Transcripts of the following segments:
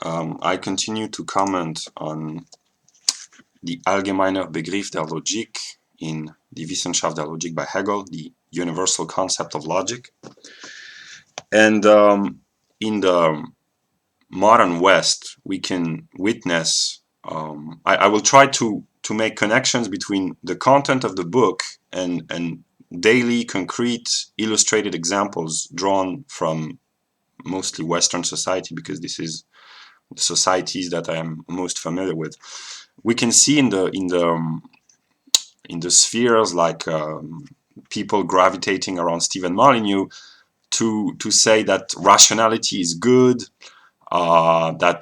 I continue to comment on the Allgemeiner Begriff der Logik in Die Wissenschaft der Logik by Hegel, the universal concept of logic. And in the modern West, we can witness, I will try to make connections between the content of the book and daily, concrete, illustrated examples drawn from mostly Western society, because this is the societies that I am most familiar with. We can see in the spheres like people gravitating around Stephen Molyneux to say that rationality is good, that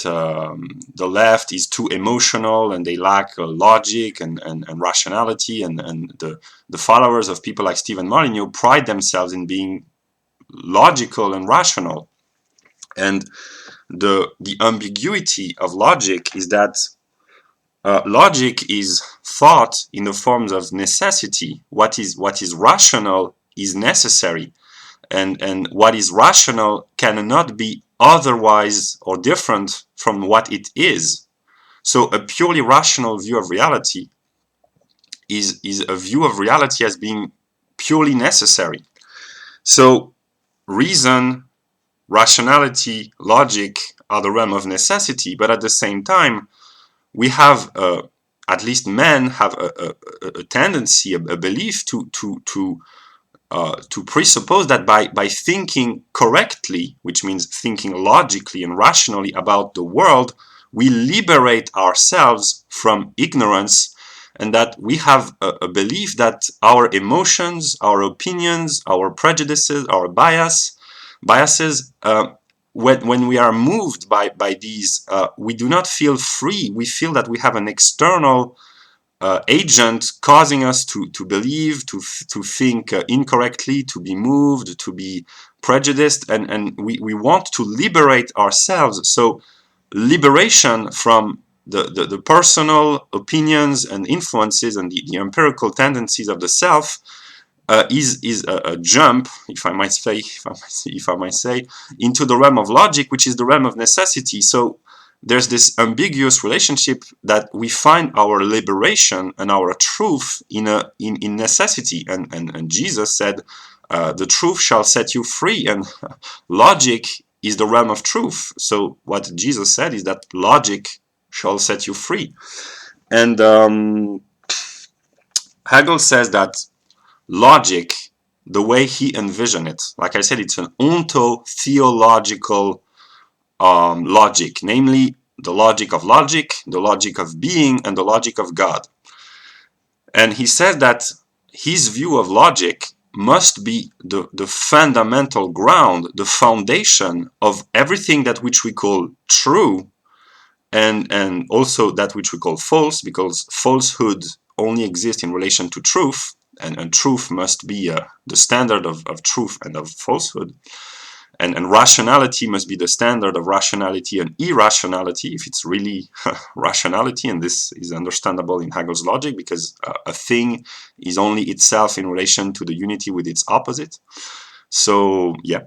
the left is too emotional and they lack logic and rationality, and the followers of people like Stephen Molyneux pride themselves in being logical and rational. And the ambiguity of logic is that logic is thought in the forms of necessity. What is rational is necessary, and what is rational cannot be otherwise or different from what it is. So a purely rational view of reality is a view of reality as being purely necessary. So reason, rationality, logic are the realm of necessity, but at the same time, we have, at least men have a tendency, a belief to presuppose that by thinking correctly, which means thinking logically and rationally about the world, we liberate ourselves from ignorance, and that we have a belief that our emotions, our opinions, our prejudices, our biases, when we are moved by these, we do not feel free. We feel that we have an external agent causing us to believe, to think incorrectly, to be moved, to be prejudiced, and we want to liberate ourselves. So liberation from the personal opinions and influences and the empirical tendencies of the self is a jump, if I might say, into the realm of logic, which is the realm of necessity. So there's this ambiguous relationship that we find our liberation and our truth in necessity, and Jesus said, "The truth shall set you free," and logic is the realm of truth. So what Jesus said is that logic shall set you free, and Hegel says that logic, the way he envisioned it, like I said, it's an onto-theological logic, namely the logic of logic, the logic of being, and the logic of God. And he says that his view of logic must be the fundamental ground, the foundation of everything that which we call true, and also that which we call false, because falsehood only exists in relation to truth, and truth must be the standard of truth and of falsehood. And rationality must be the standard of rationality and irrationality, if it's really rationality, and this is understandable in Hegel's logic, because a thing is only itself in relation to the unity with its opposite. So, yeah.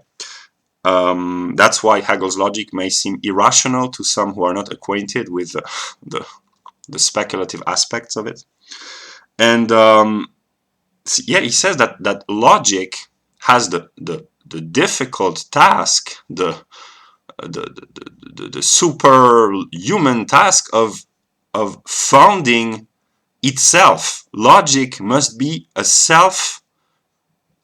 That's why Hegel's logic may seem irrational to some who are not acquainted with the speculative aspects of it. And yeah, he says that logic has the difficult task, the superhuman task of founding itself. Logic must be a self,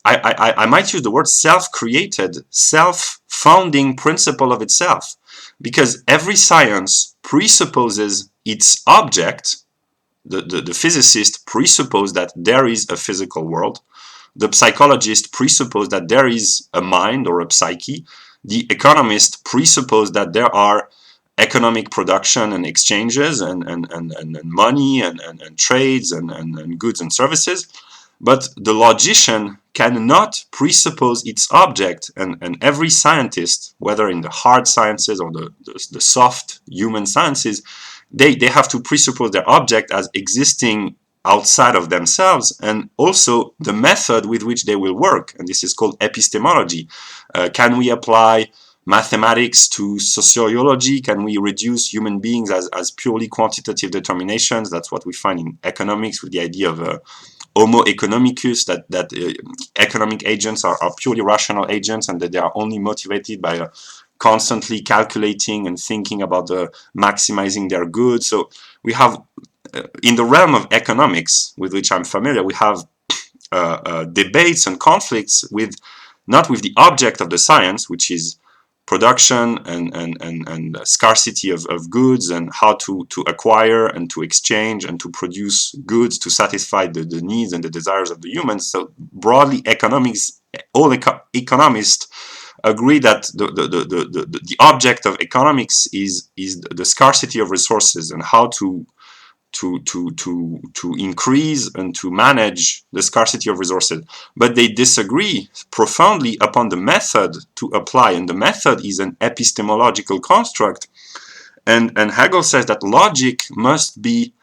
I might use the word self-created, self-founding principle of itself, because every science presupposes its object. The physicist presupposes that there is a physical world. The psychologist presupposes that there is a mind or a psyche. The economist presupposes that there are economic production and exchanges and money and trades and goods and services. But the logician cannot presuppose its object, and every scientist, whether in the hard sciences or the soft human sciences, they have to presuppose their object as existing outside of themselves, and also the method with which they will work, and this is called epistemology. Can we apply mathematics to sociology? Can we reduce human beings as purely quantitative determinations? That's what we find in economics with the idea of homo economicus, that economic agents are purely rational agents and that they are only motivated by constantly calculating and thinking about maximizing their goods. So we have, in the realm of economics, with which I'm familiar, we have debates and conflicts with, not with the object of the science, which is production and scarcity of goods, and how to acquire and to exchange and to produce goods to satisfy the needs and the desires of the humans. So broadly, economics, all economists agree that the object of economics is the scarcity of resources and how to increase and to manage the scarcity of resources. But they disagree profoundly upon the method to apply, and the method is an epistemological construct. And Hegel says that logic must be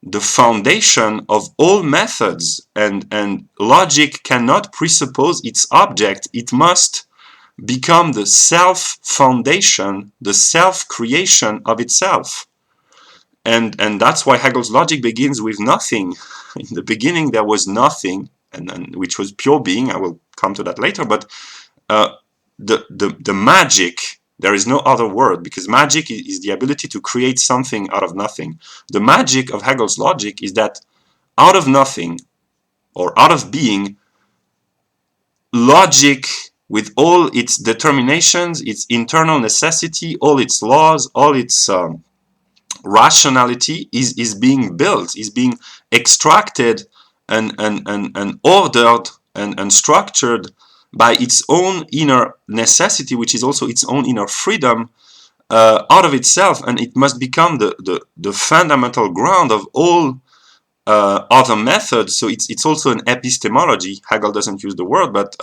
the foundation of all methods, and logic cannot presuppose its object. It must become the self-foundation, the self-creation of itself. And that's why Hegel's logic begins with nothing. In the beginning, there was nothing, and which was pure being. I will come to that later. But the magic, there is no other word, because magic is the ability to create something out of nothing. The magic of Hegel's logic is that out of nothing, or out of being, logic, with all its determinations, its internal necessity, all its laws, all its rationality is being built, is being extracted and ordered and structured by its own inner necessity, which is also its own inner freedom, out of itself, and it must become the fundamental ground of all other methods. So it's also an epistemology. Hegel doesn't use the word, but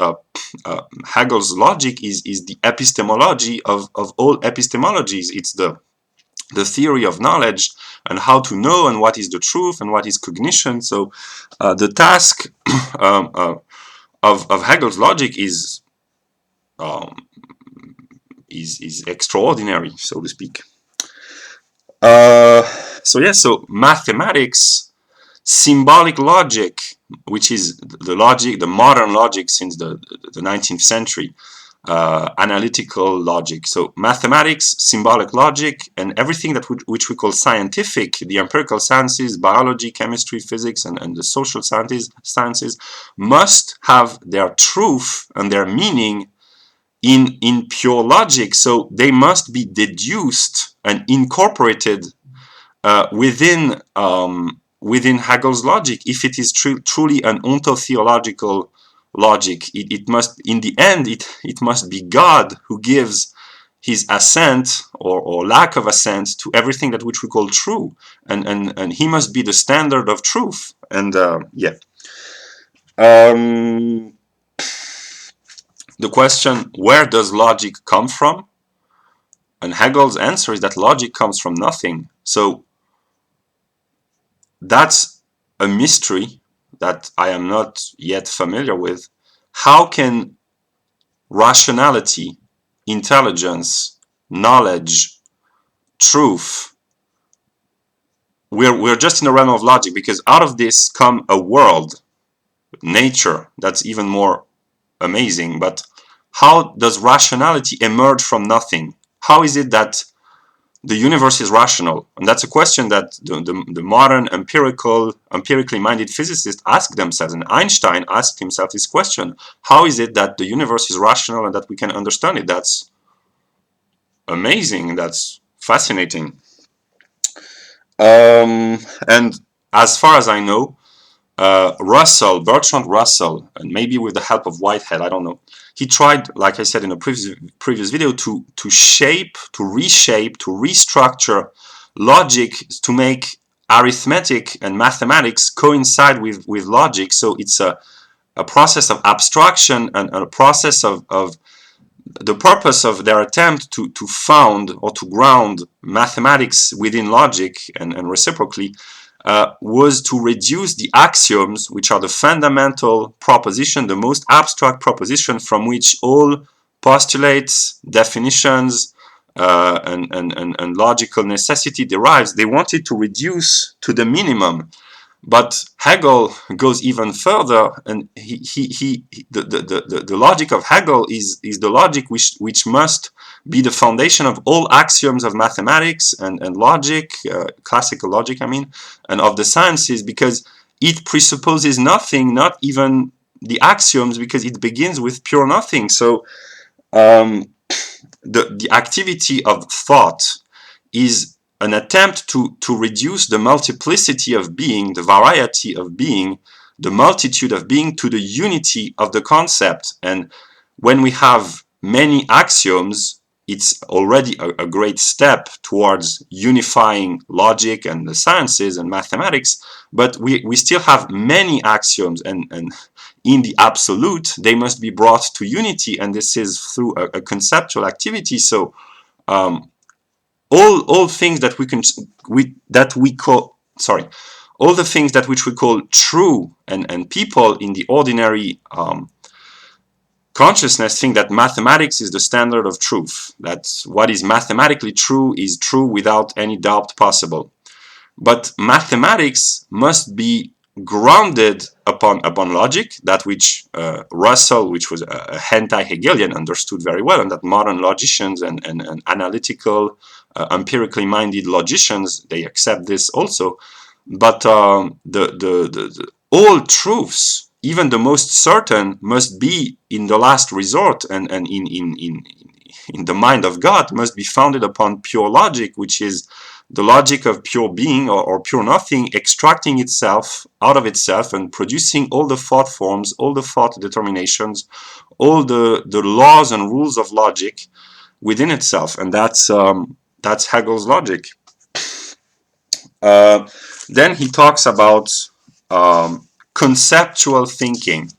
Hegel's logic is the epistemology of all epistemologies. It's the theory of knowledge and how to know and what is the truth and what is cognition. So the task of Hegel's logic is extraordinary, so to speak. So mathematics, symbolic logic, which is the modern logic since the 19th century, analytical logic. So mathematics, symbolic logic, and everything that which we call scientific, the empirical sciences, biology, chemistry, physics, and the social sciences must have their truth and their meaning in pure logic. So they must be deduced and incorporated within Hegel's logic. If it is truly an ontotheological logic, it must, in the end, it must be God who gives his assent or lack of assent to everything that which we call true, and he must be the standard of truth. And the question, where does logic come from? And Hegel's answer is that logic comes from nothing. So that's a mystery that I am not yet familiar with. How can rationality, intelligence, knowledge, truth, we're just in the realm of logic, because out of this come a world, nature, that's even more amazing. But how does rationality emerge from nothing? How is it that the universe is rational? And that's a question that the modern empirically minded physicists ask themselves. And Einstein asked himself this question: how is it that the universe is rational and that we can understand it? That's amazing. That's fascinating. And as far as I know, Bertrand Russell, and maybe with the help of Whitehead, I don't know, he tried, like I said in a previous video, to reshape, to restructure logic to make arithmetic and mathematics coincide with logic. So it's a process of abstraction and a process of the purpose of their attempt to found or to ground mathematics within logic and reciprocally was to reduce the axioms, which are the fundamental proposition, the most abstract proposition from which all postulates, definitions, and logical necessity derives, they wanted to reduce to the minimum. But Hegel goes even further, and the logic of Hegel is the logic which must be the foundation of all axioms of mathematics and logic, classical logic, I mean, and of the sciences, because it presupposes nothing, not even the axioms, because it begins with pure nothing. So the activity of thought is an attempt to reduce the multiplicity of being, the variety of being, the multitude of being, to the unity of the concept. And when we have many axioms, it's already a great step towards unifying logic and the sciences and mathematics, but we still have many axioms, and in the absolute, they must be brought to unity, and this is through a conceptual activity. So all things that all the things that which we call true, and people in the ordinary consciousness think that mathematics is the standard of truth, that what is mathematically true is true without any doubt possible. But mathematics must be grounded upon logic, that which Russell, which was a anti-Hegelian, understood very well, and that modern logicians and analytical, empirically minded logicians, they accept this also. But all truths, even the most certain, must be in the last resort, and in the mind of God, must be founded upon pure logic, which is the logic of pure being, or pure nothing, extracting itself out of itself and producing all the thought forms, all the thought determinations, all the laws and rules of logic within itself. And that's Hegel's logic. Then he talks about conceptual thinking.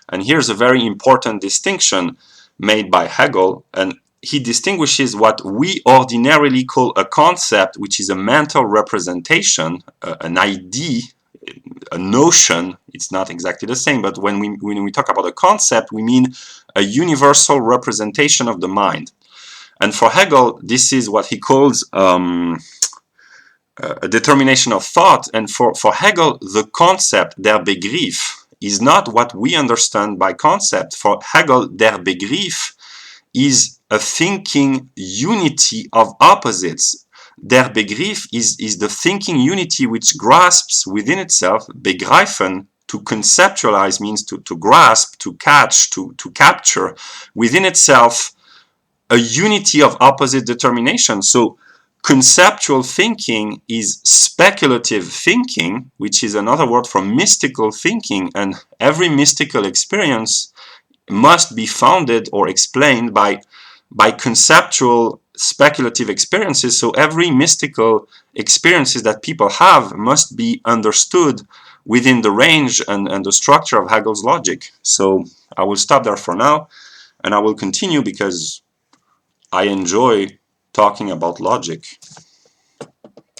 And here's a very important distinction made by Hegel, and he distinguishes what we ordinarily call a concept, which is a mental representation, an idea, a notion. It's not exactly the same, but when we talk about a concept, we mean a universal representation of the mind. And for Hegel, this is what he calls a determination of thought. And for Hegel, the concept, der Begriff, is not what we understand by concept. For Hegel, der Begriff is a thinking unity of opposites. Der Begriff is the thinking unity which grasps within itself. Begreifen, to conceptualize, means to grasp, to catch, to capture within itself a unity of opposite determination. So conceptual thinking is speculative thinking, which is another word for mystical thinking, and every mystical experience must be founded or explained by conceptual speculative experiences. So every mystical experiences that people have must be understood within the range and the structure of Hegel's logic. So I will stop there for now, and I will continue because I enjoy talking about logic.